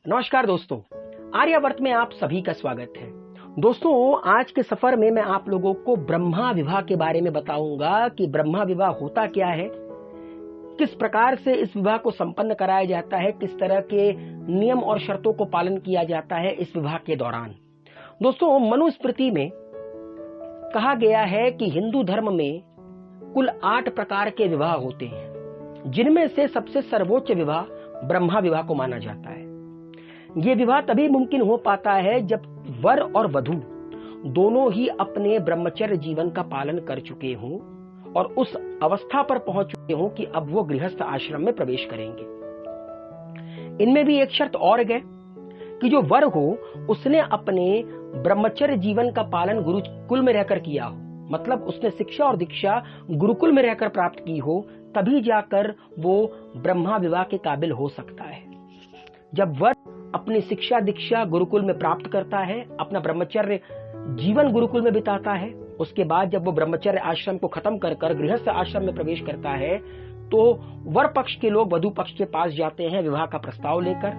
नमस्कार दोस्तों, आर्यावर्त में आप सभी का स्वागत है। दोस्तों, आज के सफर में मैं आप लोगों को ब्रह्मा विवाह के बारे में बताऊंगा कि ब्रह्मा विवाह होता क्या है, किस प्रकार से इस विवाह को संपन्न कराया जाता है, किस तरह के नियम और शर्तों को पालन किया जाता है इस विवाह के दौरान। दोस्तों, मनुस्मृति में कहा गया है कि हिंदू धर्म में कुल 8 प्रकार के विवाह होते हैं, जिनमें से सबसे सर्वोच्च विवाह ब्रह्मा विवाह को माना जाता है। ये विवाह तभी मुमकिन हो पाता है जब वर और वधू दोनों ही अपने ब्रह्मचर्य जीवन का पालन कर चुके हों और उस अवस्था पर पहुंच चुके हों कि अब वो गृहस्थ आश्रम में प्रवेश करेंगे। इनमें भी एक शर्त और है कि जो वर हो उसने अपने ब्रह्मचर्य जीवन का पालन गुरुकुल में रहकर किया हो, मतलब उसने शिक्षा और दीक्षा गुरुकुल में रहकर प्राप्त की हो, तभी जाकर वो ब्रह्मा विवाह के काबिल हो सकता है। जब वर अपनी शिक्षा दीक्षा गुरुकुल में प्राप्त करता है, अपना ब्रह्मचर्य जीवन गुरुकुल में बिताता है, उसके बाद जब वो ब्रह्मचर्य आश्रम को खत्म कर गृहस्थ आश्रम में प्रवेश करता है, तो वर पक्ष के लोग वधू पक्ष के पास जाते हैं विवाह का प्रस्ताव लेकर।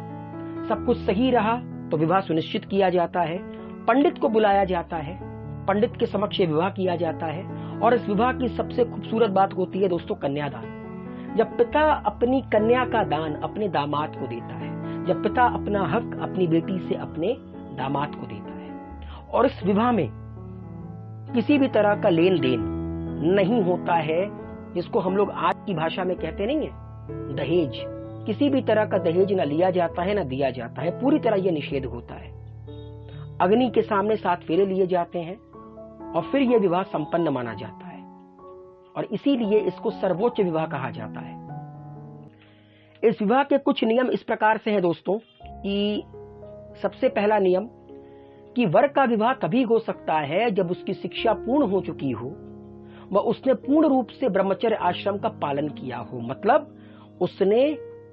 सब कुछ सही रहा तो विवाह सुनिश्चित किया जाता है, पंडित को बुलाया जाता है, पंडित के समक्ष विवाह किया जाता है। और इस विवाह की सबसे खूबसूरत बात होती है दोस्तों, कन्यादान। जब पिता अपनी कन्या का दान अपने दामाद को देता है, जब पिता अपना हक अपनी बेटी से अपने दामाद को देता है, और इस विवाह में किसी भी तरह का लेन देन नहीं होता है, जिसको हम लोग आज की भाषा में कहते नहीं है दहेज। किसी भी तरह का दहेज न लिया जाता है न दिया जाता है, पूरी तरह यह निषेध होता है। अग्नि के सामने 7 फेरे लिए जाते हैं और फिर यह विवाह संपन्न माना जाता है, और इसीलिए इसको सर्वोच्च विवाह कहा जाता है। इस विवाह के कुछ नियम इस प्रकार से हैं दोस्तों कि सबसे पहला नियम कि वर का विवाह तभी हो सकता है जब उसकी शिक्षा पूर्ण हो चुकी हो, वह उसने पूर्ण रूप से ब्रह्मचर्य आश्रम का पालन किया हो, मतलब उसने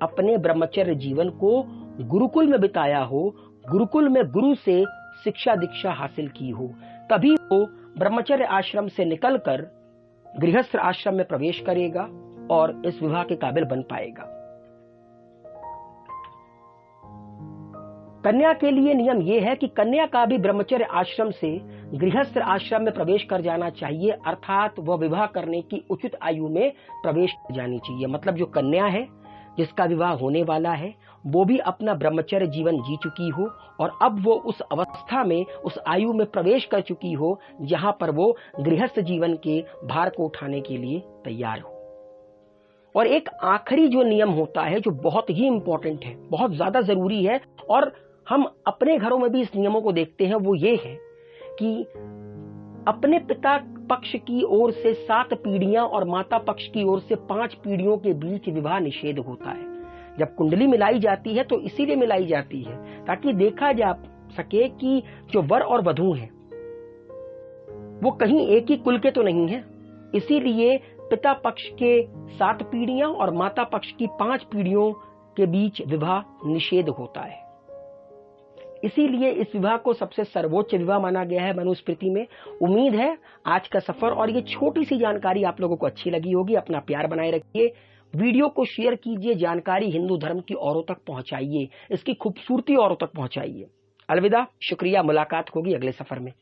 अपने ब्रह्मचर्य जीवन को गुरुकुल में बिताया हो, गुरुकुल में गुरु से शिक्षा दीक्षा हासिल की हो, तभी वो ब्रह्मचर्य आश्रम से निकलकर गृहस्थ आश्रम में प्रवेश करेगा और इस विवाह के काबिल बन पाएगा। कन्या के लिए नियम यह है कि कन्या का भी ब्रह्मचर्य आश्रम से गृहस्थ आश्रम में प्रवेश कर जाना चाहिए, अर्थात वह विवाह करने की उचित आयु में प्रवेश कर जानी चाहिए। मतलब जो कन्या है जिसका विवाह होने वाला है, वो भी अपना ब्रह्मचर्य जीवन जी चुकी हो और अब वो उस अवस्था में, उस आयु में प्रवेश कर चुकी हो जहां पर वो गृहस्थ जीवन के भार को उठाने के लिए तैयार हो। और एक आखिरी जो नियम होता है जो बहुत ही इंपॉर्टेंट है, बहुत ज्यादा जरूरी है, और हम अपने घरों में भी इस नियमों को देखते हैं, वो ये है कि अपने पिता पक्ष की ओर से 7 पीढ़ियां और माता पक्ष की ओर से 5 पीढ़ियों के बीच विवाह निषेध होता है। जब कुंडली मिलाई जाती है तो इसीलिए मिलाई जाती है ताकि देखा जा सके कि जो वर और वधू हैं वो कहीं एक ही कुल के तो नहीं है। इसीलिए पिता पक्ष के 7 पीढ़ियां और माता पक्ष की 5 पीढ़ियों के बीच विवाह निषेध होता है। इसीलिए इस विवाह को सबसे सर्वोच्च विवाह माना गया है मनुस्मृति में। उम्मीद है आज का सफर और ये छोटी सी जानकारी आप लोगों को अच्छी लगी होगी। अपना प्यार बनाए रखिए, वीडियो को शेयर कीजिए, जानकारी हिंदू धर्म की औरों तक पहुंचाइए, इसकी खूबसूरती औरों तक पहुंचाइए। अलविदा, शुक्रिया, मुलाकात होगी अगले सफर में।